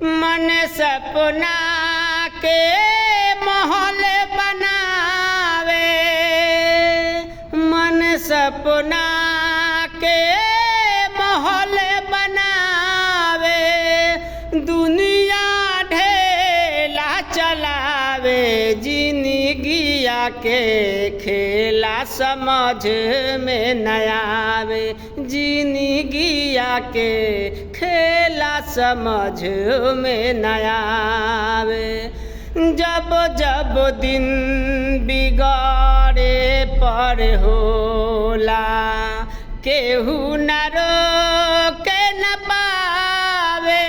मन सपना के महल बनावे, मन सपना के महल बनावे, दुनिया ढेला चलावे, जिंदगिया के खेला समझ में न आवे, जिंदगिया के खेला समझ में न आवे। जब जब दिन बिगाड़े पर होला, केहू न रोके न पावे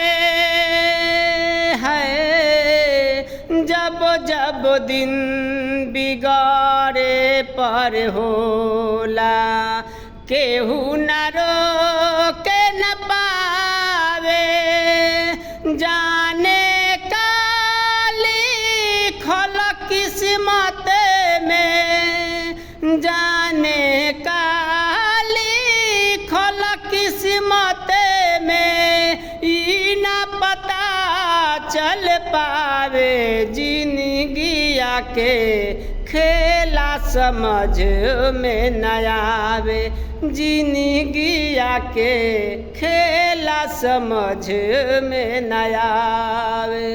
है। जब जब दिन बिगाड़े पर होला, केहू न रोके न पावे, जाने लिखल किस्मत में, जाने का लिखल किस्मत में, ई ना पता चल पावे, जिंदगिया के खेला समझ में न आवे, जिंदगिया के खेला समझ में न आवे।